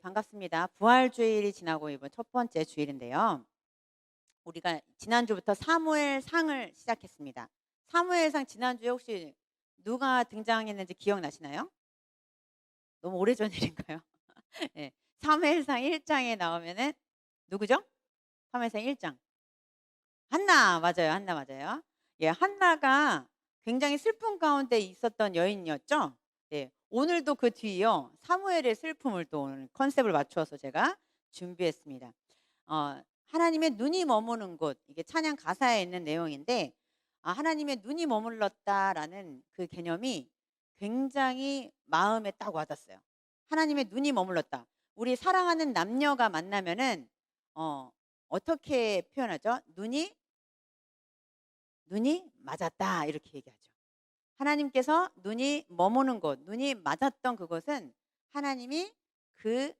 반갑습니다. 부활주일이 지나고 이번 첫 번째 주일인데요. 우리가 지난주부터 사무엘상을 시작했습니다. 사무엘상 지난주에 혹시 누가 등장했는지 기억나시나요? 너무 오래전 일인가요? 네. 사무엘상 1장에 나오면은 누구죠? 사무엘상 1장. 한나 맞아요. 한나 맞아요. 예, 한나가 굉장히 슬픔 가운데 있었던 여인이었죠. 네. 오늘도 그 뒤이요. 사무엘의 슬픔을 또 오늘 컨셉을 맞추어서 제가 준비했습니다. 하나님의 눈이 머무는 곳, 이게 찬양 가사에 있는 내용인데, 하나님의 눈이 머물렀다라는 그 개념이 굉장히 마음에 딱 와닿았어요. 하나님의 눈이 머물렀다. 우리 사랑하는 남녀가 만나면은 어, 어떻게 표현하죠? 눈이 맞았다 이렇게 얘기하죠. 하나님께서 눈이 머무는 곳, 눈이 맞았던 그곳은 하나님이 그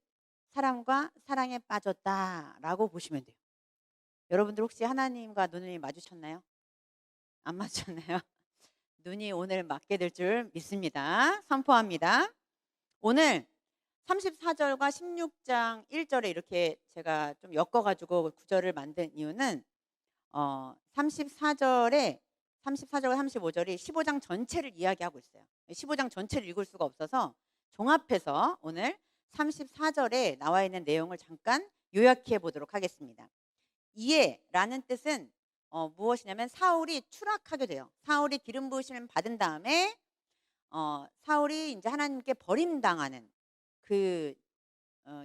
사람과 사랑에 빠졌다라고 보시면 돼요. 여러분들 혹시 하나님과 눈이 마주쳤나요? 안 맞췄나요? 눈이 오늘 맞게 될 줄 믿습니다. 선포합니다. 오늘 34절과 16장 1절에 이렇게 제가 좀 엮어가지고 구절을 만든 이유는 34절에 34절과 35절이 15장 전체를 이야기하고 있어요. 15장 전체를 읽을 수가 없어서 종합해서 오늘 34절에 나와 있는 내용을 잠깐 요약해 보도록 하겠습니다. 이에라는 뜻은 무엇이냐면 사울이 추락하게 돼요. 사울이 기름 부으심을 받은 다음에 사울이 이제 하나님께 버림당하는 그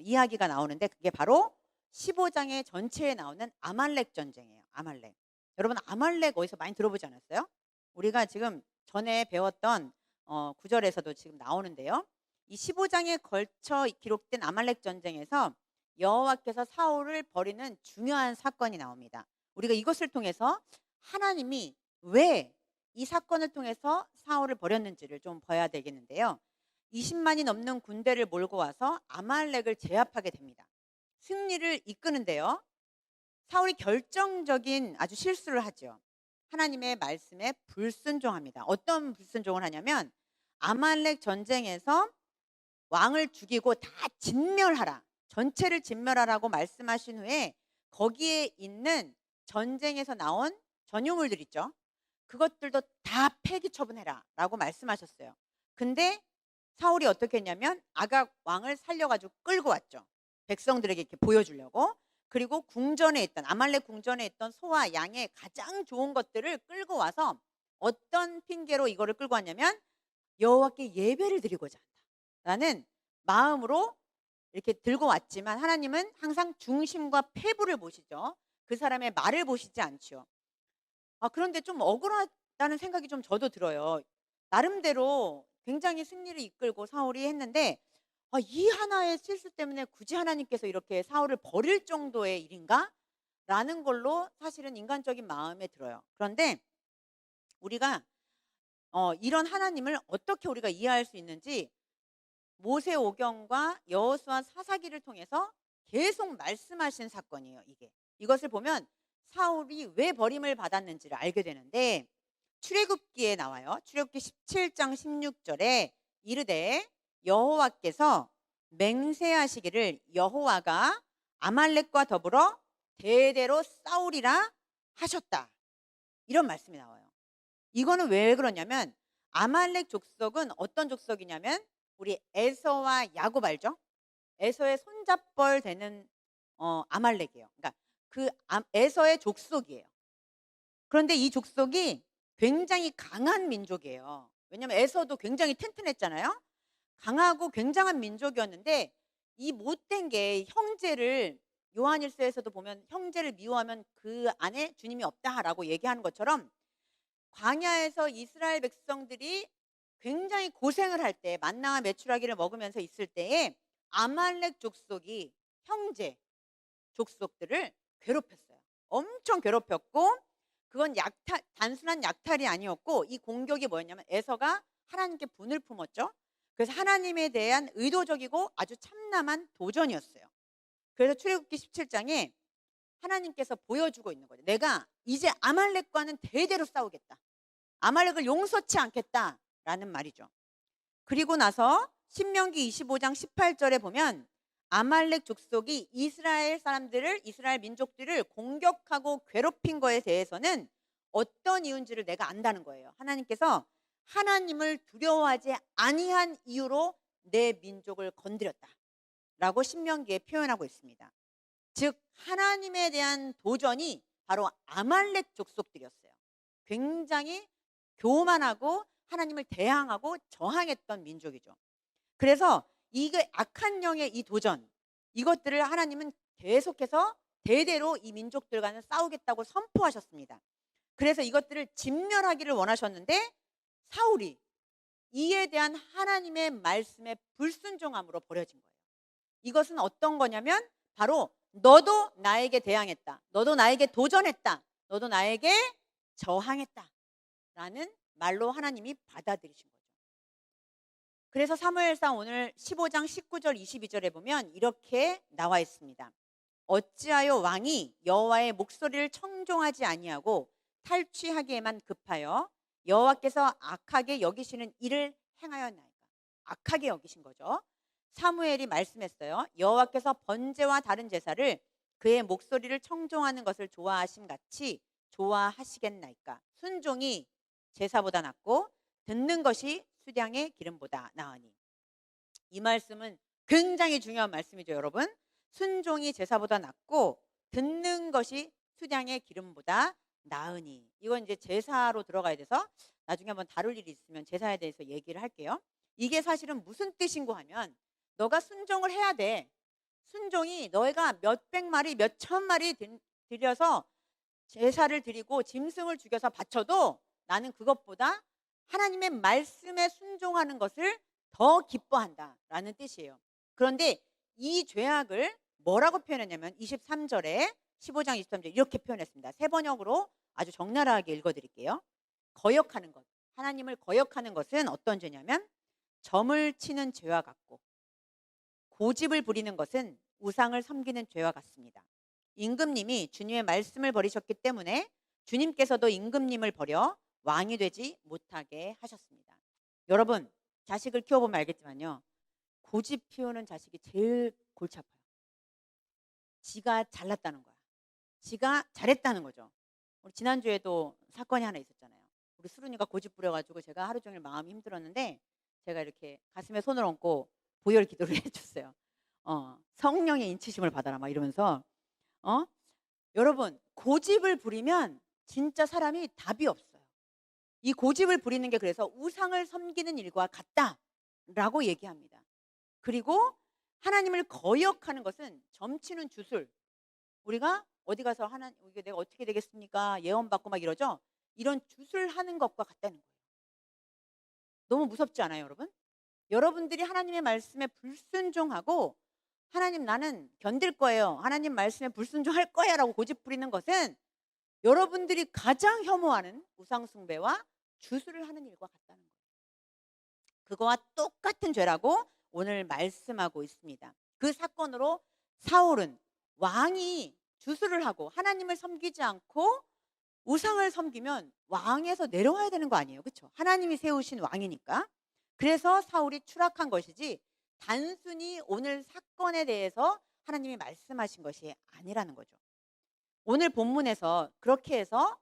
이야기가 나오는데 그게 바로 15장의 전체에 나오는 아말렉 전쟁이에요. 아말렉. 여러분 아말렉 어디서 많이 들어보지 않았어요? 우리가 지금 전에 배웠던 구절에서도 지금 나오는데요. 이 15장에 걸쳐 기록된 아말렉 전쟁에서 여호와께서 사울을 버리는 중요한 사건이 나옵니다. 우리가 이것을 통해서 하나님이 왜 이 사건을 통해서 사울을 버렸는지를 좀 봐야 되겠는데요. 20만이 넘는 군대를 몰고 와서 아말렉을 제압하게 됩니다. 승리를 이끄는데요. 사울이 결정적인 아주 실수를 하죠. 하나님의 말씀에 불순종합니다. 어떤 불순종을 하냐면 아말렉 전쟁에서 왕을 죽이고 다 진멸하라. 전체를 진멸하라고 말씀하신 후에 거기에 있는 전쟁에서 나온 전유물들 있죠. 그것들도 다 폐기 처분해라 라고 말씀하셨어요. 근데 사울이 어떻게 했냐면 아각 왕을 살려가지고 끌고 왔죠. 백성들에게 이렇게 보여주려고. 그리고 궁전에 있던 아말렉 궁전에 있던 소와 양의 가장 좋은 것들을 끌고 와서 어떤 핑계로 이거를 끌고 왔냐면 여호와께 예배를 드리고자 한다라는 마음으로 이렇게 들고 왔지만 하나님은 항상 중심과 폐부를 보시죠. 그 사람의 말을 보시지 않죠. 그런데 좀 억울하다는 생각이 좀 저도 들어요. 나름대로 굉장히 승리를 이끌고 사울이 했는데 이 하나의 실수 때문에 굳이 하나님께서 이렇게 사울을 버릴 정도의 일인가? 라는 걸로 사실은 인간적인 마음에 들어요. 그런데 우리가 이런 하나님을 어떻게 우리가 이해할 수 있는지 모세오경과 여호수아 사사기를 통해서 계속 말씀하신 사건이에요. 이것을 보면 사울이 왜 버림을 받았는지를 알게 되는데 출애굽기에 나와요. 출애굽기 17장 16절에 이르되 여호와께서 맹세하시기를 여호와가 아말렉과 더불어 대대로 싸우리라 하셨다. 이런 말씀이 나와요. 이거는 왜 그러냐면 아말렉 족속은 어떤 족속이냐면 우리 에서와 야곱 알죠? 에서의 손잡벌 되는 아말렉이에요. 그러니까 그 에서의 족속이에요. 그런데 이 족속이 굉장히 강한 민족이에요. 왜냐하면 에서도 굉장히 튼튼했잖아요. 강하고 굉장한 민족이었는데 이 못된 게 형제를 요한일서에서도 보면 형제를 미워하면 그 안에 주님이 없다라고 얘기하는 것처럼 광야에서 이스라엘 백성들이 굉장히 고생을 할 때 만나와 메추라기를 먹으면서 있을 때에 아말렉 족속이 형제 족속들을 괴롭혔어요. 엄청 괴롭혔고 그건 단순한 약탈이 아니었고 이 공격이 뭐였냐면 에서가 하나님께 분을 품었죠. 그래서 하나님에 대한 의도적이고 아주 참남한 도전이었어요. 그래서 출애굽기 17장에 하나님께서 보여주고 있는 거죠. 내가 이제 아말렉과는 대대로 싸우겠다. 아말렉을 용서치 않겠다라는 말이죠. 그리고 나서 신명기 25장 18절에 보면 아말렉 족속이 이스라엘 민족들을 공격하고 괴롭힌 거에 대해서는 어떤 이유인지를 내가 안다는 거예요. 하나님께서 하나님을 두려워하지 아니한 이유로 내 민족을 건드렸다라고 신명기에 표현하고 있습니다. 즉 하나님에 대한 도전이 바로 아말렉 족속들이었어요. 굉장히 교만하고 하나님을 대항하고 저항했던 민족이죠. 그래서 이게 악한 영의 이 도전, 이것들을 하나님은 계속해서 대대로 이 민족들과는 싸우겠다고 선포하셨습니다. 그래서 이것들을 진멸하기를 원하셨는데 사울이 이에 대한 하나님의 말씀에 불순종함으로 버려진 거예요. 이것은 어떤 거냐면 바로 너도 나에게 대항했다. 너도 나에게 도전했다. 너도 나에게 저항했다. 라는 말로 하나님이 받아들이신 거죠. 그래서 사무엘상 오늘 15장 19절 22절에 보면 이렇게 나와 있습니다. 어찌하여 왕이 여호와의 목소리를 청종하지 아니하고 탈취하기에만 급하여 여호와께서 악하게 여기시는 일을 행하였나이까. 악하게 여기신 거죠. 사무엘이 말씀했어요. 여호와께서 번제와 다른 제사를 그의 목소리를 청종하는 것을 좋아하심 같이 좋아하시겠나이까. 순종이 제사보다 낫고 듣는 것이 수량의 기름보다 나으니. 이 말씀은 굉장히 중요한 말씀이죠, 여러분. 순종이 제사보다 낫고 듣는 것이 수량의 기름보다 나으니. 이건 이제 제사로 들어가야 돼서 나중에 한번 다룰 일이 있으면 제사에 대해서 얘기를 할게요. 이게 사실은 무슨 뜻인고 하면 너가 순종을 해야 돼. 순종이 너희가 몇백 마리, 몇천 마리 들여서 제사를 드리고 짐승을 죽여서 바쳐도 나는 그것보다 하나님의 말씀에 순종하는 것을 더 기뻐한다라는 뜻이에요. 그런데 이 죄악을 뭐라고 표현했냐면 23절에 15장 23절 이렇게 표현했습니다. 세 번역으로 아주 적나라하게 읽어드릴게요. 거역하는 것. 하나님을 거역하는 것은 어떤 죄냐면 점을 치는 죄와 같고 고집을 부리는 것은 우상을 섬기는 죄와 같습니다. 임금님이 주님의 말씀을 버리셨기 때문에 주님께서도 임금님을 버려 왕이 되지 못하게 하셨습니다. 여러분, 자식을 키워보면 알겠지만요. 고집 피우는 자식이 제일 골치 아파요. 지가 잘났다는 거야. 지가 잘했다는 거죠. 우리 지난주에도 사건이 하나 있었잖아요. 우리 수run이가 고집 부려가지고 제가 하루 종일 마음이 힘들었는데 제가 이렇게 가슴에 손을 얹고 보혈 기도를 해줬어요. 성령의 인치심을 받아라 막 이러면서 여러분 고집을 부리면 진짜 사람이 답이 없어요. 이 고집을 부리는 게 그래서 우상을 섬기는 일과 같다라고 얘기합니다. 그리고 하나님을 거역하는 것은 점치는 주술. 우리가 어디 가서 하나님 이게 내가 어떻게 되겠습니까? 예언 받고 막 이러죠. 이런 주술하는 것과 같다는 거예요. 너무 무섭지 않아요, 여러분? 여러분들이 하나님의 말씀에 불순종하고 하나님 나는 견딜 거예요. 하나님 말씀에 불순종할 거야 라고 고집 부리는 것은 여러분들이 가장 혐오하는 우상숭배와 주술을 하는 일과 같다는 거예요. 그거와 똑같은 죄라고 오늘 말씀하고 있습니다. 그 사건으로 사울은 왕이 주술을 하고 하나님을 섬기지 않고 우상을 섬기면 왕에서 내려와야 되는 거 아니에요. 그렇죠? 하나님이 세우신 왕이니까. 그래서 사울이 추락한 것이지 단순히 오늘 사건에 대해서 하나님이 말씀하신 것이 아니라는 거죠. 오늘 본문에서 그렇게 해서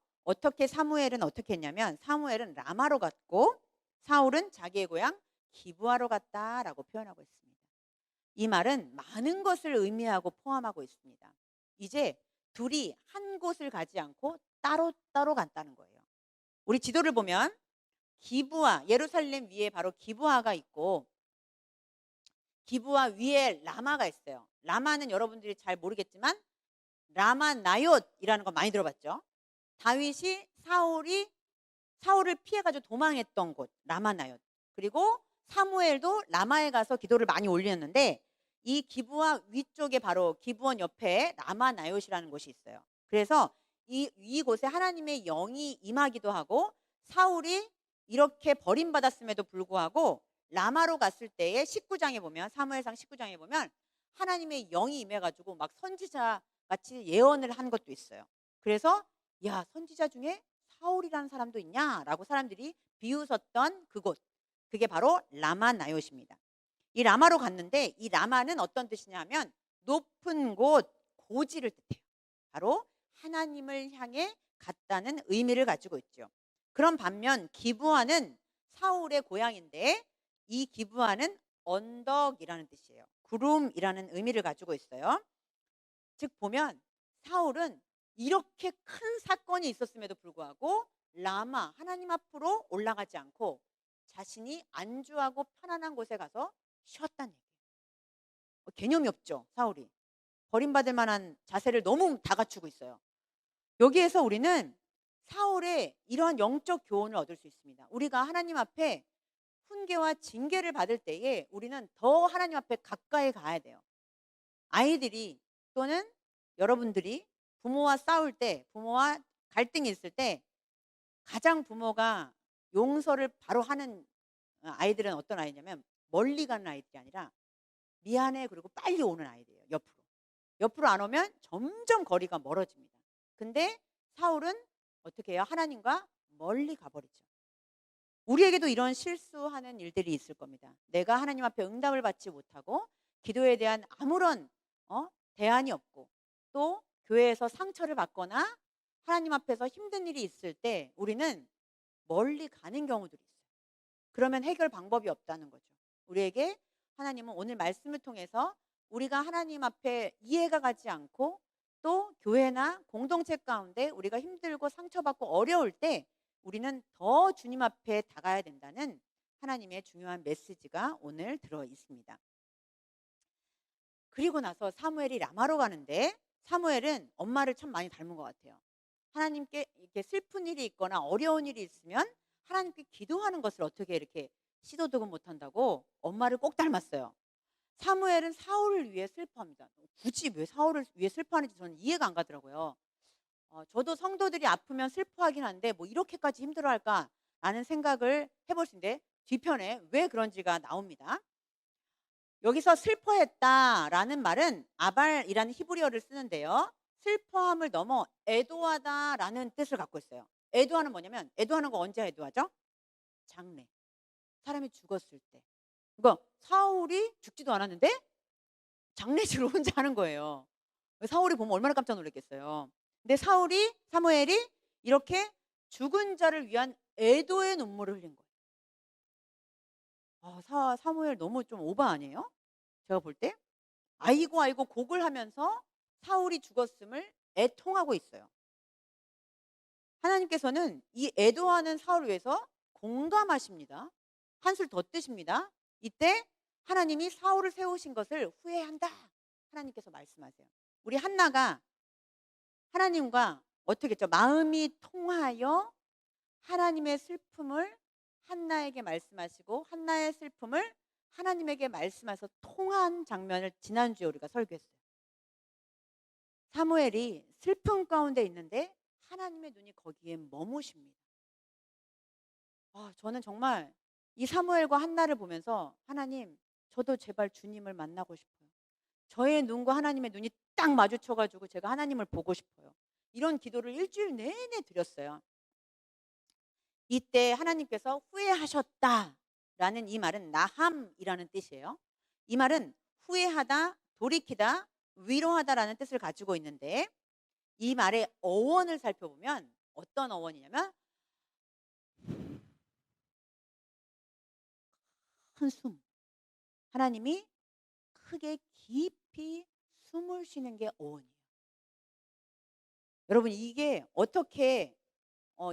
사무엘은 어떻게 했냐면 사무엘은 라마로 갔고 사울은 자기의 고향 기브아로 갔다라고 표현하고 있습니다. 이 말은 많은 것을 의미하고 포함하고 있습니다. 이제 둘이 한 곳을 가지 않고 따로따로 갔다는 거예요. 우리 지도를 보면 기브아, 예루살렘 위에 바로 기브아가 있고 기브아 위에 라마가 있어요. 라마는 여러분들이 잘 모르겠지만 라마 나옳이라는 거 많이 들어봤죠. 다윗이 사울을 피해가지고 도망했던 곳 라마 나옳. 그리고 사무엘도 라마에 가서 기도를 많이 올렸는데 이 기브아 위쪽에 바로 기브온 옆에 라마 나옳이라는 곳이 있어요. 그래서 이곳에 하나님의 영이 임하기도 하고 사울이 이렇게 버림받았음에도 불구하고 라마로 갔을 때에 19장에 보면 사무엘상 19장에 보면 하나님의 영이 임해가지고 막 선지자 같이 예언을 한 것도 있어요. 그래서 야 선지자 중에 사울이라는 사람도 있냐라고 사람들이 비웃었던 그곳 그게 바로 라마 나옳입니다. 이 라마로 갔는데 이 라마는 어떤 뜻이냐면 높은 곳, 고지를 뜻해요. 바로 하나님을 향해 갔다는 의미를 가지고 있죠. 그런 반면 기브아는 사울의 고향인데 이 기브아는 언덕이라는 뜻이에요. 구름이라는 의미를 가지고 있어요. 즉 보면 사울은 이렇게 큰 사건이 있었음에도 불구하고 라마 하나님 앞으로 올라가지 않고 자신이 안주하고 편안한 곳에 가서 쉬었다는 얘기예요. 개념이 없죠, 사울이. 버림받을 만한 자세를 너무 다 갖추고 있어요. 여기에서 우리는 사울의 이러한 영적 교훈을 얻을 수 있습니다. 우리가 하나님 앞에 훈계와 징계를 받을 때에 우리는 더 하나님 앞에 가까이 가야 돼요. 아이들이 또는 여러분들이 부모와 싸울 때, 부모와 갈등이 있을 때 가장 부모가 용서를 바로 하는 아이들은 어떤 아이냐면 멀리 가는 아이들이 아니라 미안해 그리고 빨리 오는 아이들이에요. 옆으로 안 오면 점점 거리가 멀어집니다. 근데 사울은 어떻게 해요? 하나님과 멀리 가버리죠. 우리에게도 이런 실수하는 일들이 있을 겁니다. 내가 하나님 앞에 응답을 받지 못하고 기도에 대한 아무런 대안이 없고 또 교회에서 상처를 받거나 하나님 앞에서 힘든 일이 있을 때 우리는 멀리 가는 경우들이 있어요. 그러면 해결 방법이 없다는 거죠. 우리에게 하나님은 오늘 말씀을 통해서 우리가 하나님 앞에 이해가 가지 않고 또 교회나 공동체 가운데 우리가 힘들고 상처받고 어려울 때 우리는 더 주님 앞에 다가야 된다는 하나님의 중요한 메시지가 오늘 들어 있습니다. 그리고 나서 사무엘이 라마로 가는데 사무엘은 엄마를 참 많이 닮은 것 같아요. 하나님께 이렇게 슬픈 일이 있거나 어려운 일이 있으면 하나님께 기도하는 것을 어떻게 이렇게 시도도 못한다고 엄마를 꼭 닮았어요. 사무엘은 사울을 위해 슬퍼합니다. 굳이 왜 사울을 위해 슬퍼하는지 저는 이해가 안 가더라고요. 저도 성도들이 아프면 슬퍼하긴 한데 뭐 이렇게까지 힘들어할까라는 생각을 해볼 수 있는데 뒤편에 왜 그런지가 나옵니다. 여기서 슬퍼했다라는 말은 아발이라는 히브리어를 쓰는데요. 슬퍼함을 넘어 애도하다라는 뜻을 갖고 있어요. 애도하는 뭐냐면 애도하는 거 언제 애도하죠? 장래. 사람이 죽었을 때. 그러니까 사울이 죽지도 않았는데 장례식을 혼자 하는 거예요. 사울이 보면 얼마나 깜짝 놀랐겠어요. 근데 사무엘이 이렇게 죽은 자를 위한 애도의 눈물을 흘린 거예요. 사무엘 너무 좀 오바 아니에요? 제가 볼 때. 아이고 아이고 곡을 하면서 사울이 죽었음을 애통하고 있어요. 하나님께서는 이 애도하는 사울을 위해서 공감하십니다. 한술 더 뜨십니다. 이때 하나님이 사울을 세우신 것을 후회한다. 하나님께서 말씀하세요. 우리 한나가 하나님과 어떻게 했죠? 마음이 통하여 하나님의 슬픔을 한나에게 말씀하시고 한나의 슬픔을 하나님에게 말씀하셔서 통한 장면을 지난주에 우리가 설교했어요. 사무엘이 슬픔 가운데 있는데 하나님의 눈이 거기에 머무십니다. 저는 정말 이 사무엘과 한나를 보면서 하나님, 저도 제발 주님을 만나고 싶어요. 저의 눈과 하나님의 눈이 딱 마주쳐가지고 제가 하나님을 보고 싶어요. 이런 기도를 일주일 내내 드렸어요. 이때 하나님께서 후회하셨다라는 이 말은 나함이라는 뜻이에요. 이 말은 후회하다, 돌이키다, 위로하다라는 뜻을 가지고 있는데 이 말의 어원을 살펴보면 어떤 어원이냐면 큰 숨. 하나님이 크게 깊이 숨을 쉬는 게 어원이에요. 여러분 이게 어떻게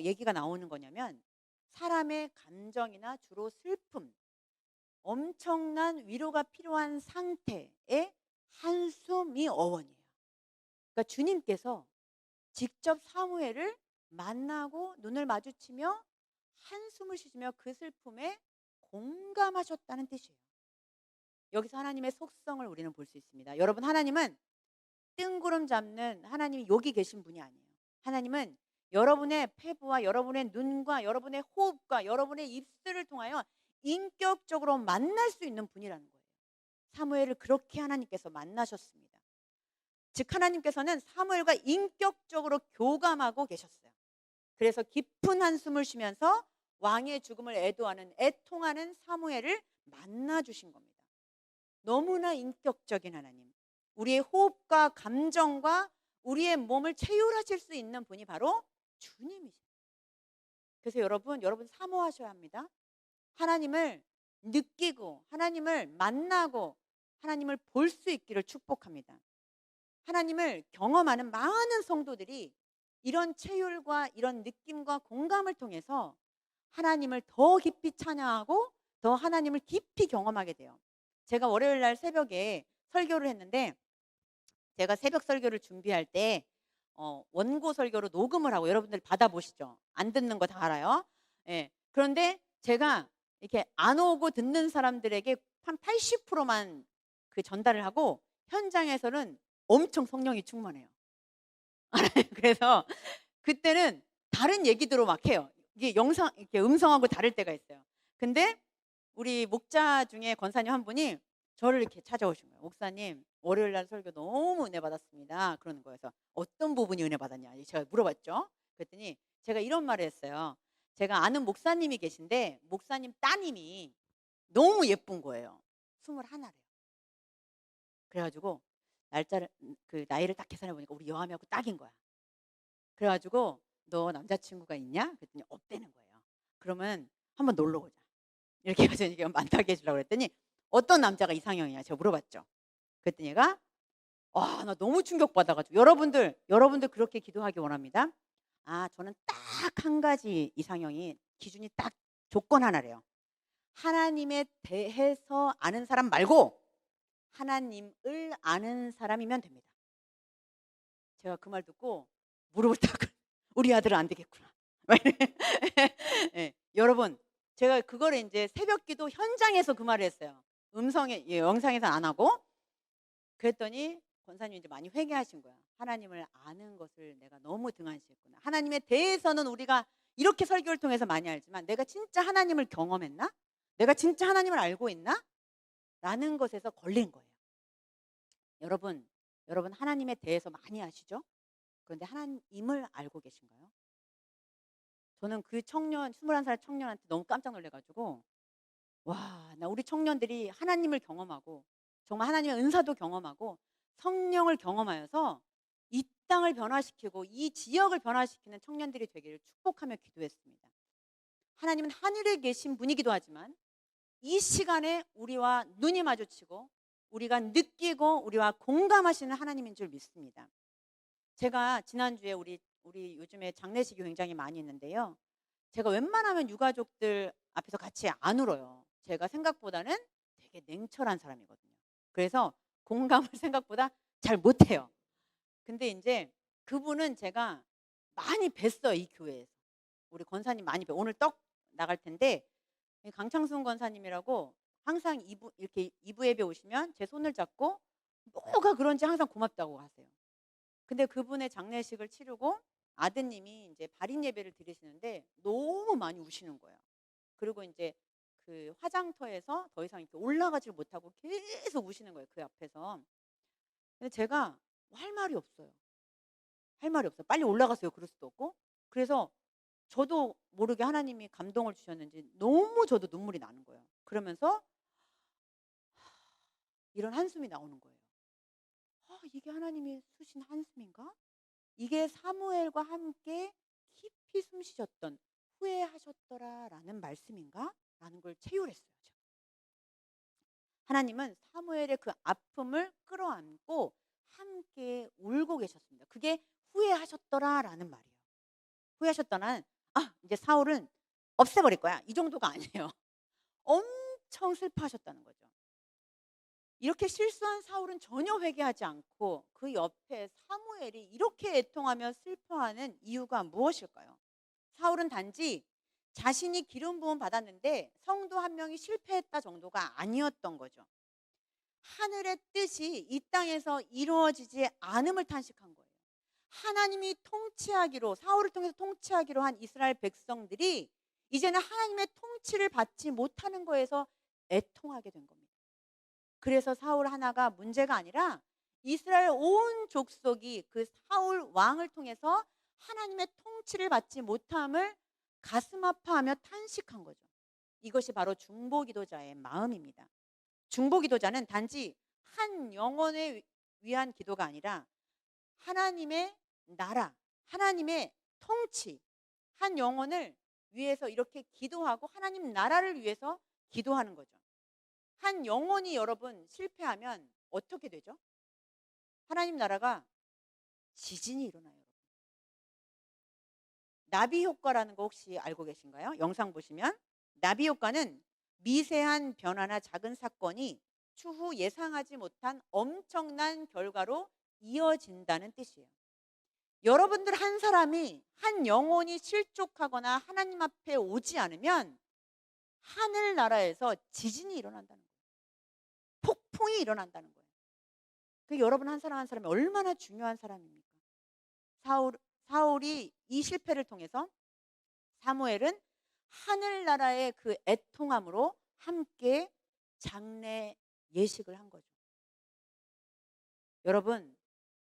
얘기가 나오는 거냐면 사람의 감정이나 주로 슬픔, 엄청난 위로가 필요한 상태의 한숨이 어원이에요. 그러니까 주님께서 직접 사무엘을 만나고 눈을 마주치며 한숨을 쉬시며 그 슬픔에 공감하셨다는 뜻이에요. 여기서 하나님의 속성을 우리는 볼 수 있습니다. 여러분 하나님은 뜬구름 잡는 하나님이 여기 계신 분이 아니에요. 하나님은 여러분의 폐부와 여러분의 눈과 여러분의 호흡과 여러분의 입술을 통하여 인격적으로 만날 수 있는 분이라는 거예요. 사무엘을 그렇게 하나님께서 만나셨습니다. 즉 하나님께서는 사무엘과 인격적으로 교감하고 계셨어요. 그래서 깊은 한숨을 쉬면서 왕의 죽음을 애도하는 애통하는 사무엘을 만나 주신 겁니다. 너무나 인격적인 하나님, 우리의 호흡과 감정과 우리의 몸을 채울하실 수 있는 분이 바로 주님이십니다. 그래서 여러분 사모하셔야 합니다. 하나님을 느끼고 하나님을 만나고 하나님을 볼 수 있기를 축복합니다. 하나님을 경험하는 많은 성도들이 이런 체휼과 이런 느낌과 공감을 통해서 하나님을 더 깊이 찬양하고 더 하나님을 깊이 경험하게 돼요. 제가 월요일 날 새벽에 설교를 했는데, 제가 새벽 설교를 준비할 때 원고 설교로 녹음을 하고, 여러분들 받아보시죠. 안 듣는 거 다 알아요. 예. 그런데 제가 이렇게 안 오고 듣는 사람들에게 한 80%만 그 전달을 하고, 현장에서는 엄청 성령이 충만해요. 그래서 그때는 다른 얘기들로 막 해요. 이게 영상 이렇게 음성하고 다를 때가 있어요. 근데 우리 목자 중에 권사님 한 분이 저를 이렇게 찾아오신 거예요. 목사님, 월요일 날 설교 너무 은혜 받았습니다. 그러는 거예요. 그래서 어떤 부분이 은혜 받았냐 제가 물어봤죠. 그랬더니 제가 이런 말을 했어요. 제가 아는 목사님이 계신데 목사님 따님이 너무 예쁜 거예요. 21래요. 그래가지고 날짜를 그 나이를 딱 계산해 보니까 우리 여함이하고 딱인 거야. 그래가지고 너 남자친구가 있냐? 그랬더니 없대는 거예요. 그러면 한번 놀러 오자. 이렇게 해서 이게 만나게 해주려고 그랬더니 어떤 남자가 이상형이냐 제가 물어봤죠. 그랬더니 얘가 와, 나 너무 충격받아가지고, 여러분들 그렇게 기도하기 원합니다. 아, 저는 딱 한 가지 이상형이 기준이 딱 조건 하나래요. 하나님에 대해서 아는 사람 말고 하나님을 아는 사람이면 됩니다. 제가 그 말 듣고 무릎을 딱 우리 아들은 안 되겠구나. 네, 여러분, 제가 그거를 이제 새벽기도 현장에서 그 말을 했어요. 음성에, 영상에서 안 하고. 그랬더니 권사님이 이제 많이 회개하신 거야. 하나님을 아는 것을 내가 너무 등한시했구나. 하나님에 대해서는 우리가 이렇게 설교를 통해서 많이 알지만 내가 진짜 하나님을 경험했나? 내가 진짜 하나님을 알고 있나? 라는 것에서 걸린 거예요. 여러분 하나님에 대해서 많이 아시죠? 그런데 하나님을 알고 계신가요? 저는 그 청년, 21살 청년한테 너무 깜짝 놀래가지고, 와, 나 우리 청년들이 하나님을 경험하고 정말 하나님의 은사도 경험하고 성령을 경험하여서 이 땅을 변화시키고 이 지역을 변화시키는 청년들이 되기를 축복하며 기도했습니다. 하나님은 하늘에 계신 분이기도 하지만 이 시간에 우리와 눈이 마주치고 우리가 느끼고 우리와 공감하시는 하나님인 줄 믿습니다. 제가 지난주에 우리 요즘에 장례식이 굉장히 많이 있는데요. 제가 웬만하면 유가족들 앞에서 같이 안 울어요. 제가 생각보다는 되게 냉철한 사람이거든요. 그래서 공감을 생각보다 잘 못해요. 근데 이제 그분은 제가 많이 뵀어요. 이 교회에서. 우리 권사님 많이 뵀어요. 오늘 떡 나갈 텐데 강창순 권사님이라고 항상 이렇게 2부 예배 오시면 제 손을 잡고 뭐가 그런지 항상 고맙다고 하세요. 근데 그분의 장례식을 치르고 아드님이 이제 발인 예배를 드리시는데 너무 많이 우시는 거예요. 그리고 이제 그 화장터에서 더 이상 이렇게 올라가지 못하고 계속 우시는 거예요. 그 앞에서. 근데 제가 할 말이 없어요. 할 말이 없어요. 빨리 올라가세요. 그럴 수도 없고. 그래서 저도 모르게 하나님이 감동을 주셨는지 너무 저도 눈물이 나는 거예요. 그러면서 이런 한숨이 나오는 거예요. 이게 하나님이 쑤신 한숨인가? 이게 사무엘과 함께 깊이 숨쉬셨던 후회하셨더라라는 말씀인가? 라는 걸 체휼했어요. 제가. 하나님은 사무엘의 그 아픔을 끌어안고 함께 울고 계셨습니다. 그게 후회하셨더라라는 말이에요. 후회하셨더라는 이제 사울은 없애버릴 거야. 이 정도가 아니에요. 엄청 슬퍼하셨다는 거죠. 이렇게 실수한 사울은 전혀 회개하지 않고 그 옆에 사무엘이 이렇게 애통하며 슬퍼하는 이유가 무엇일까요? 사울은 단지 자신이 기름 부음 받았는데 성도 한 명이 실패했다 정도가 아니었던 거죠. 하늘의 뜻이 이 땅에서 이루어지지 않음을 탄식한 거예요. 하나님이 통치하기로, 사울을 통해서 통치하기로 한 이스라엘 백성들이 이제는 하나님의 통치를 받지 못하는 거에서 애통하게 된 겁니다. 그래서 사울 하나가 문제가 아니라 이스라엘 온 족속이 그 사울 왕을 통해서 하나님의 통치를 받지 못함을 가슴 아파하며 탄식한 거죠. 이것이 바로 중보기도자의 마음입니다. 중보기도자는 단지 한 영혼을 위한 기도가 아니라 하나님의 나라, 하나님의 통치, 한 영혼을 위해서 이렇게 기도하고 하나님 나라를 위해서 기도하는 거죠. 한 영혼이 여러분 실패하면 어떻게 되죠? 하나님 나라가 지진이 일어나요. 나비 효과라는 거 혹시 알고 계신가요? 영상 보시면 나비 효과는 미세한 변화나 작은 사건이 추후 예상하지 못한 엄청난 결과로 이어진다는 뜻이에요. 여러분들 한 사람이, 한 영혼이 실족하거나 하나님 앞에 오지 않으면 하늘나라에서 지진이 일어난다는 거예요. 폭풍이 일어난다는 거예요. 그 여러분 한 사람 한 사람이 얼마나 중요한 사람입니까? 사울이 이 실패를 통해서 사무엘은 하늘나라의 그 애통함으로 함께 장례 예식을 한 거죠. 여러분,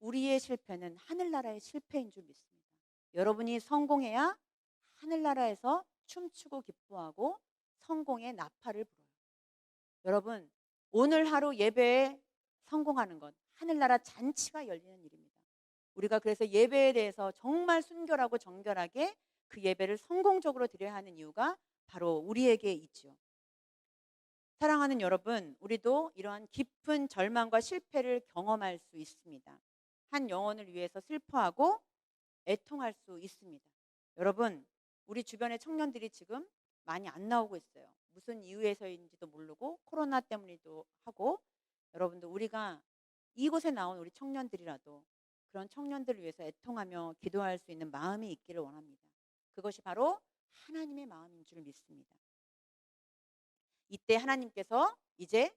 우리의 실패는 하늘나라의 실패인 줄 믿습니다. 여러분이 성공해야 하늘나라에서 춤추고 기뻐하고 성공의 나팔을 불어요. 여러분, 오늘 하루 예배에 성공하는 것, 하늘나라 잔치가 열리는 일입니다. 우리가 그래서 예배에 대해서 정말 순결하고 정결하게 그 예배를 성공적으로 드려야 하는 이유가 바로 우리에게 있죠. 사랑하는 여러분, 우리도 이러한 깊은 절망과 실패를 경험할 수 있습니다. 한 영혼을 위해서 슬퍼하고 애통할 수 있습니다. 여러분, 우리 주변의 청년들이 지금 많이 안 나오고 있어요. 무슨 이유에서인지도 모르고 코로나 때문이기도 하고, 여러분들 우리가 이곳에 나온 우리 청년들이라도 그런 청년들을 위해서 애통하며 기도할 수 있는 마음이 있기를 원합니다. 그것이 바로 하나님의 마음인 줄 믿습니다. 이때 하나님께서 이제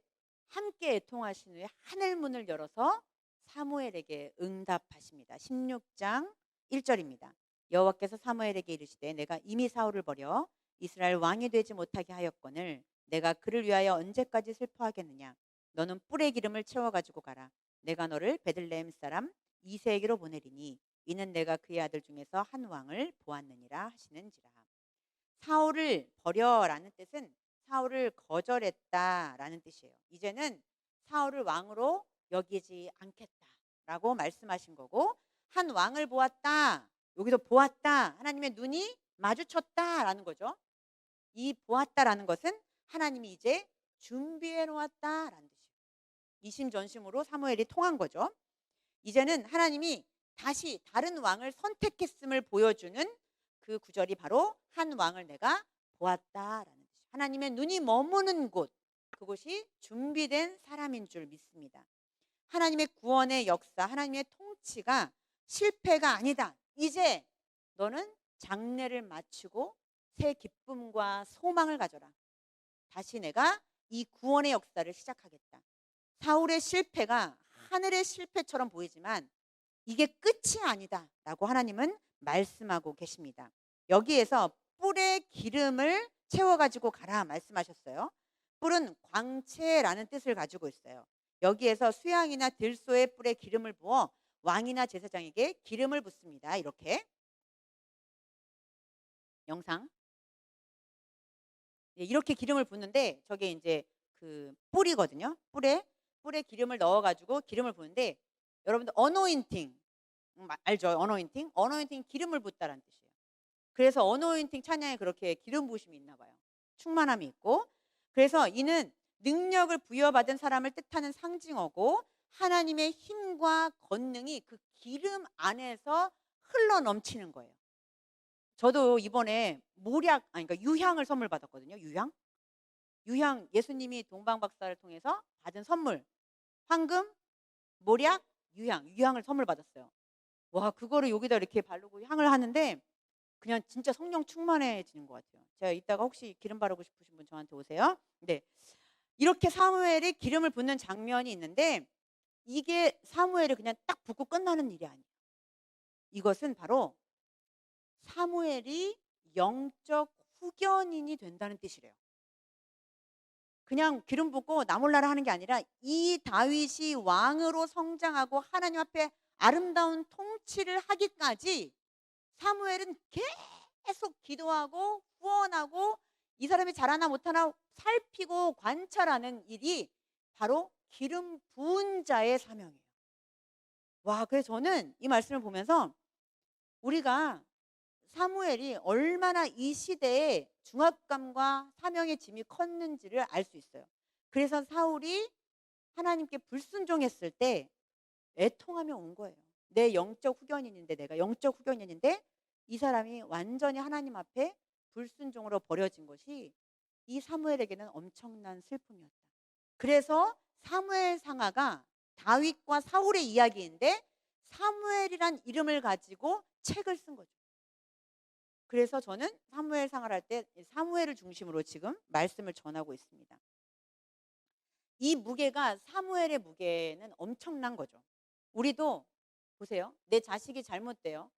함께 애통하신 후에 하늘 문을 열어서 사무엘에게 응답하십니다. 16장 1절입니다. 여호와께서 사무엘에게 이르시되 내가 이미 사울을 버려 이스라엘 왕이 되지 못하게 하였거늘 내가 그를 위하여 언제까지 슬퍼하겠느냐. 너는 뿔의 기름을 채워가지고 가라. 내가 너를 베들레헴 사람 이새에게로 보내리니 이는 내가 그의 아들 중에서 한 왕을 보았느니라 하시는지라. 사울을 버려라는 뜻은 사울을 거절했다라는 뜻이에요. 이제는 사울을 왕으로 여기지 않겠다라고 말씀하신 거고, 한 왕을 보았다. 여기서 보았다. 하나님의 눈이 마주쳤다라는 거죠. 이 보았다라는 것은 하나님이 이제 준비해 놓았다라는 뜻이에요. 이심전심으로 사무엘이 통한 거죠. 이제는 하나님이 다시 다른 왕을 선택했음을 보여주는 그 구절이 바로 한 왕을 내가 보았다라는 뜻이에요. 하나님의 눈이 머무는 곳, 그곳이 준비된 사람인 줄 믿습니다. 하나님의 구원의 역사, 하나님의 통치가 실패가 아니다. 이제 너는 장래를 마치고 새 기쁨과 소망을 가져라. 다시 내가 이 구원의 역사를 시작하겠다. 사울의 실패가 하늘의 실패처럼 보이지만 이게 끝이 아니다 라고 하나님은 말씀하고 계십니다. 여기에서 뿔에 기름을 채워가지고 가라 말씀하셨어요. 뿔은 광채라는 뜻을 가지고 있어요. 여기에서 수양이나 들소의 뿔에 기름을 부어 왕이나 제사장에게 기름을 붓습니다. 이렇게 영상 이렇게 기름을 붓는데 저게 이제 그 뿔이거든요. 뿔에 기름을 넣어가지고 기름을 부는데 여러분들 어노인팅 알죠? 어노인팅 기름을 붓다라는 뜻이에요. 그래서 어노인팅 찬양에 그렇게 기름 부으심이 있나 봐요. 충만함이 있고, 그래서 이는 능력을 부여받은 사람을 뜻하는 상징어고 하나님의 힘과 권능이 그 기름 안에서 흘러 넘치는 거예요. 저도 이번에 그러니까 유향을 선물 받았거든요. 유향 예수님이 동방박사를 통해서 받은 선물, 황금, 모략, 유향을 선물 받았어요. 와, 그거를 여기다 이렇게 바르고 향을 하는데 그냥 진짜 성령 충만해지는 것 같아요. 제가 이따가 혹시 기름 바르고 싶으신 분 저한테 오세요. 네, 이렇게 사무엘이 기름을 붓는 장면이 있는데 이게 사무엘이 그냥 딱 붓고 끝나는 일이 아니에요. 이것은 바로 사무엘이 영적 후견인이 된다는 뜻이래요. 그냥 기름 붓고 나 몰라라 하는 게 아니라 이 다윗이 왕으로 성장하고 하나님 앞에 아름다운 통치를 하기까지 사무엘은 계속 기도하고 후원하고 이 사람이 잘하나 못하나 살피고 관찰하는 일이 바로 기름 부은 자의 사명이에요. 와, 그래서 저는 이 말씀을 보면서 우리가 사무엘이 얼마나 이 시대에 중압감과 사명의 짐이 컸는지를 알 수 있어요. 그래서 사울이 하나님께 불순종했을 때 애통하며 온 거예요. 내 영적 후견인인데, 내가 영적 후견인인데 이 사람이 완전히 하나님 앞에 불순종으로 버려진 것이 이 사무엘에게는 엄청난 슬픔이었다. 그래서 사무엘 상하가 다윗과 사울의 이야기인데 사무엘이란 이름을 가지고 책을 쓴 거죠. 그래서 저는 사무엘 상하를 할 때 사무엘을 중심으로 지금 말씀을 전하고 있습니다. 이 무게가, 사무엘의 무게는 엄청난 거죠. 우리도 보세요. 내 자식이 잘못돼요.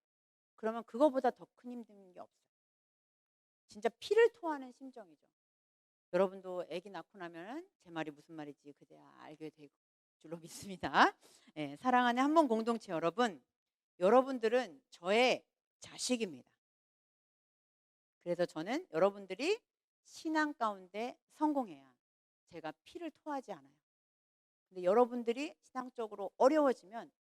그러면 그거보다 더 큰 힘든 게 없어요. 진짜 피를 토하는 심정이죠. 여러분도 아기 낳고 나면 제 말이 무슨 말인지 그대야 알게 될 줄로 믿습니다. 네, 사랑하는 한번 공동체 여러분, 여러분들은 저의 자식입니다. 그래서 저는 여러분들이 신앙 가운데 성공해야 제가 피를 토하지 않아요. 근데 여러분들이 신앙적으로 어려워지면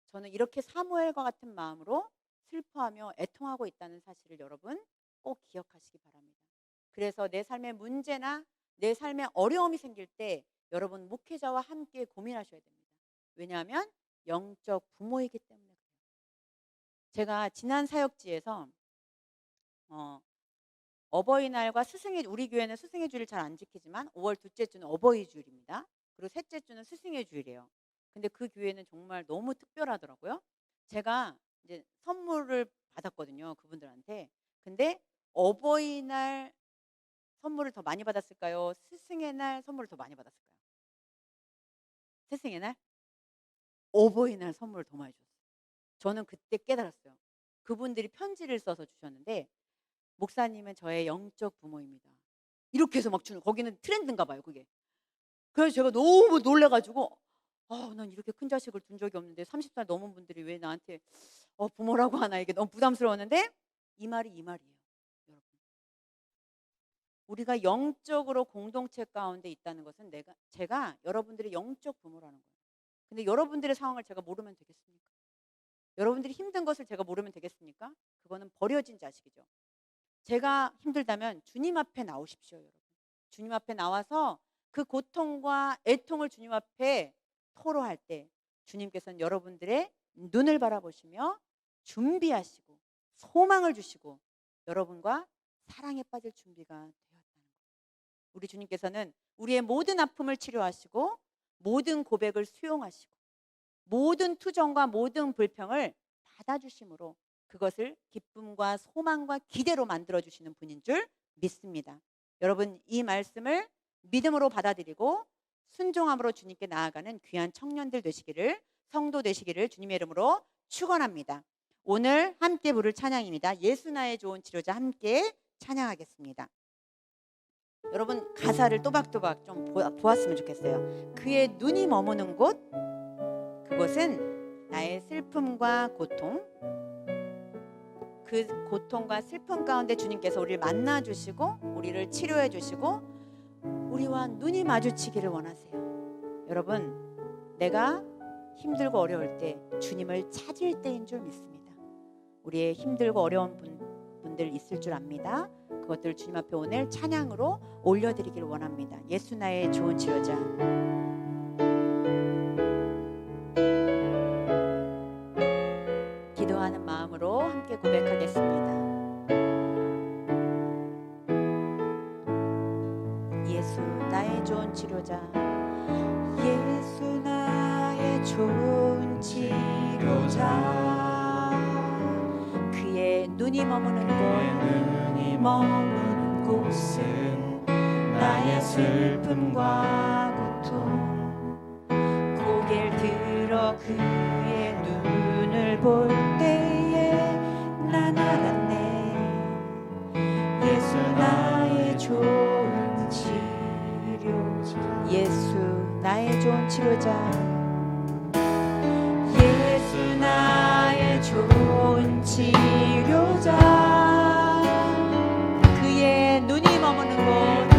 저는 이렇게 사무엘과 같은 마음으로 슬퍼하며 애통하고 있다는 사실을 여러분 꼭 기억하시기 바랍니다. 그래서 내 삶의 문제나 내 삶에 어려움이 생길 때 여러분 목회자와 함께 고민하셔야 됩니다. 왜냐하면 영적 부모이기 때문에 그래요. 제가 지난 사역지에서 어버이날과 스승의, 우리 교회는 스승의 주일을 잘 안 지키지만 5월 둘째 주는 어버이 주일입니다. 그리고 셋째 주는 스승의 주일이에요. 근데 그 교회는 정말 너무 특별하더라고요. 제가 이제 선물을 받았거든요, 그분들한테. 근데 어버이날 선물을 더 많이 받았을까요? 스승의 날 선물을 더 많이 받았을까요? 스승의 날? 어버이날 선물을 더 많이 줬어요. 저는 그때 깨달았어요. 그분들이 편지를 써서 주셨는데, 목사님은 저의 영적 부모입니다. 이렇게 해서 막 주는, 거기는 트렌드인가 봐요, 그게. 그래서 제가 너무 놀래가지고, 난 이렇게 큰 자식을 둔 적이 없는데 30살 넘은 분들이 왜 나한테 부모라고 하나, 이게 너무 부담스러웠는데 이 말이 이 말이에요. 여러분, 우리가 영적으로 공동체 가운데 있다는 것은 제가 여러분들의 영적 부모라는 거예요. 근데 여러분들의 상황을 제가 모르면 되겠습니까? 여러분들이 힘든 것을 제가 모르면 되겠습니까? 그거는 버려진 자식이죠. 제가 힘들다면 주님 앞에 나오십시오, 여러분. 주님 앞에 나와서 그 고통과 애통을 주님 앞에 토로할 때 주님께서는 여러분들의 눈을 바라보시며 준비하시고 소망을 주시고 여러분과 사랑에 빠질 준비가 되었다는 거예요. 우리 주님께서는 우리의 모든 아픔을 치료하시고 모든 고백을 수용하시고 모든 투정과 모든 불평을 받아주심으로 그것을 기쁨과 소망과 기대로 만들어주시는 분인 줄 믿습니다. 여러분, 이 말씀을 믿음으로 받아들이고 순종함으로 주님께 나아가는 귀한 청년들 되시기를, 성도 되시기를 주님의 이름으로 축원합니다. 오늘 함께 부를 찬양입니다. 예수 나의 좋은 치료자, 함께 찬양하겠습니다. 여러분, 가사를 또박또박 좀 보았으면 좋겠어요. 그의 눈이 머무는 곳, 그것은 나의 슬픔과 고통, 그 고통과 슬픔 가운데 주님께서 우리를 만나주시고 우리를 치료해 주시고 우리와 눈이 마주치기를 원하세요. 여러분, 내가 힘들고 어려울 때 주님을 찾을 때인 줄 믿습니다. 우리의 힘들고 어려운 분들 있을 줄 압니다. 그것들 주님 앞에 오늘 찬양으로 올려드리기를 원합니다. 예수 나의 좋은 치료자. 기도하는 마음으로 함께 고백하겠습니다. 예수 나의 좋은 치료자, 예수 나의 좋은 치료자, 그의 눈이 머무는 곳은 나의 슬픔과 고통, 고개를 들어 그의 눈을 볼 때에 난 알았네. 예수 나의 좋은 치료자, 예수 나의 좋은 치료자, 예수 나의 좋은 치료자, 그의 눈이 머무는 곳은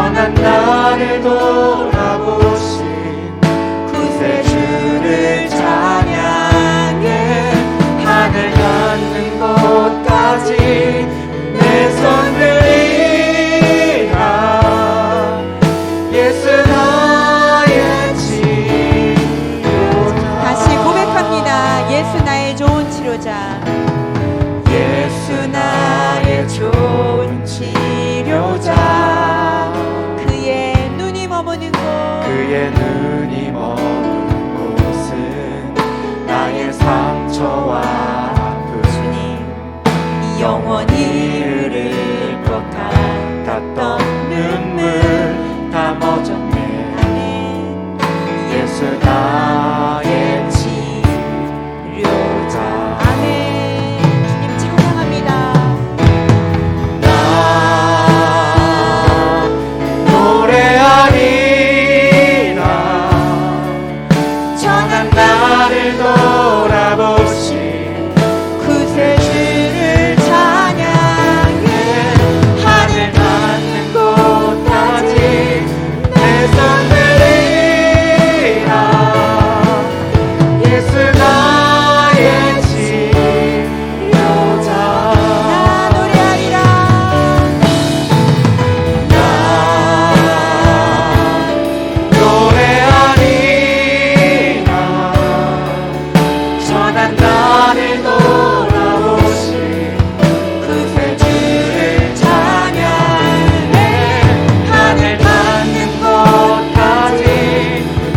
전한 나를 돌아보신 구세주를 찬양해 하늘 닿는 곳까지 내 손 들리라. 예수 나의 치료자. 다시 고백합니다. 예수 나의 좋은 치료자. 예수 나의 좋은 치료자. 그의 눈이 머무는 곳, 그의 눈이 머무는 곳은 나의 상처와 아픔 영원히 흐를 것 같았던 눈물 다 멎었네. 예수 나의 치료자. 아멘. 주님 찬양합니다. 나 노래하리라. 전한 나를 돌아보신 구세주를 찬양해 하늘 닿는 곳까지 내 손 들리라. 예수 나의 치료자. 나 노래하리라. 나 노래하리라. 전한 나를 돌아보신 구세주를 찬양해 하늘 닿는 곳까지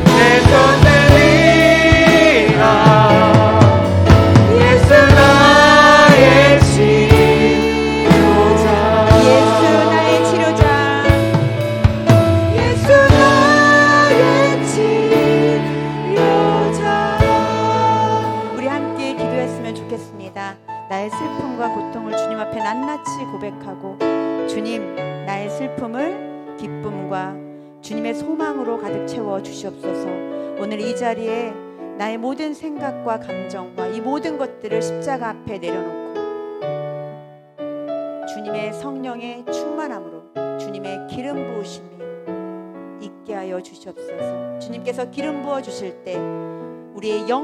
내 손 들리라. 예수 나의 치료자. 예수 나의 치료자. 예수 나의 치료자. 우리 함께 기도했으면 좋겠습니다. 나의 슬픔과 고통을 주님 앞에 낱낱이 고백하고, 주님, 나의 슬픔을 기쁨과 주님의 소망으로 가득 채워 주시옵소서. 오늘 이 자리에 나의 모든 생각과 감정과 이 모든 것들을 십자가 앞에 내려놓고 주님의 성령의 충만함으로 주님의 기름 부으심이 있게 하여 주시옵소서. 주님께서 기름 부어 주실 때 우리의 영